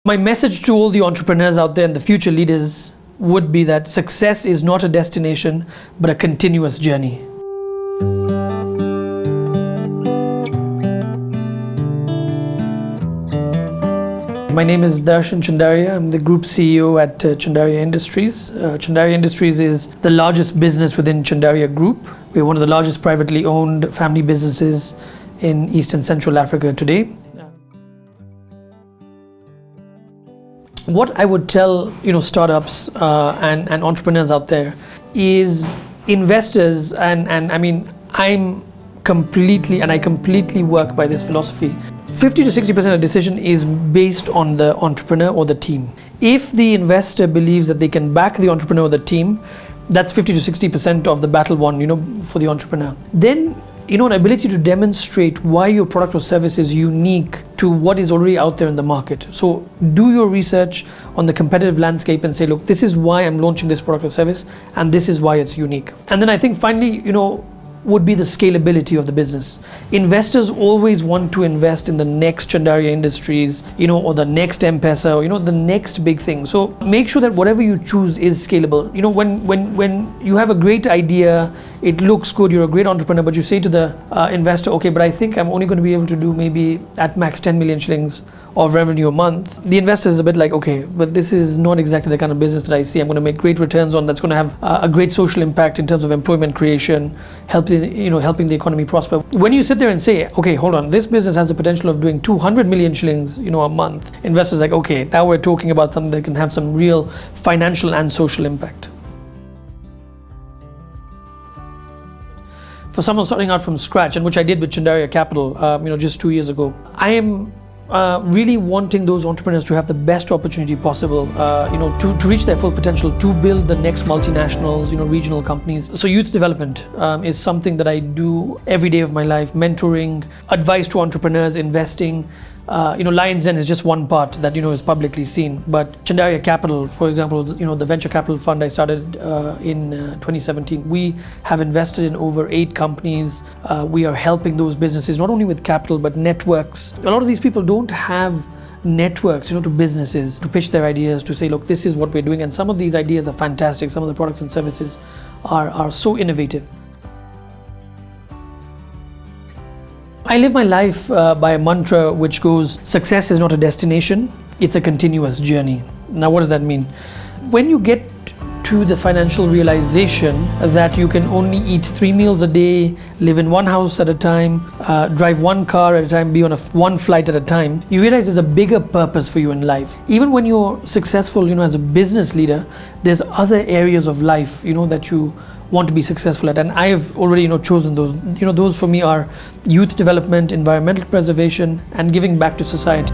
My message to all the entrepreneurs out there and the future leaders would be that success is not a destination, but a continuous journey. My name is Darshan Chandaria. I'm the Group CEO at Chandaria Industries. Chandaria Industries is the largest business within Chandaria Group. We're one of the largest privately owned family businesses in East and Central Africa today. What I would tell startups and entrepreneurs out there is investors, and I mean, I completely work by this philosophy. 50 to 60% of decision is based on the entrepreneur or the team. If the investor believes that they can back the entrepreneur or the team, that's 50 to 60% of the battle won, for the entrepreneur. Then, an ability to demonstrate why your product or service is unique to what is already out there in the market. So do your research on the competitive landscape and say, look, this is why I'm launching this product or service, and this is why it's unique. And then I think finally, would be the scalability of the business. Investors always want to invest in the next Chandaria Industries, or the next M-Pesa, or the next big thing. So make sure that whatever you choose is scalable. When you have a great idea, it looks good, you're a great entrepreneur, but you say to the investor, okay, but I think I'm only going to be able to do maybe at max 10 million shillings of revenue a month. The investor is a bit like, okay, but this is not exactly the kind of business that I see. I'm going to make great returns on, that's going to have a great social impact in terms of employment creation, helping the economy prosper. When you sit there and say, okay, hold on, this business has the potential of doing 200 million shillings, a month. Investors are like, okay, now we're talking about something that can have some real financial and social impact. For someone starting out from scratch, and which I did with Chandaria Capital, just 2 years ago, I am really wanting those entrepreneurs to have the best opportunity possible, to reach their full potential, to build the next multinationals, regional companies. So youth development is something that I do every day of my life, mentoring, advice to entrepreneurs, investing. Lion's Den is just one part that, is publicly seen. But Chandaria Capital, for example, the venture capital fund I started in 2017, we have invested in over 8 companies. We are helping those businesses, not only with capital, but networks. A lot of these people don't have networks, to businesses, to pitch their ideas, to say, look, this is what we're doing. And some of these ideas are fantastic. Some of the products and services are so innovative. I live my life by a mantra which goes, success is not a destination, it's a continuous journey. Now, what does that mean? When you get to the financial realization that you can only eat 3 meals a day, live in one house at a time, drive one car at a time, be on one flight at a time, you realize there's a bigger purpose for you in life. Even when you're successful, as a business leader, there's other areas of life, that you want to be successful at, and I have already chosen those. Those for me are youth development, environmental preservation, and giving back to society.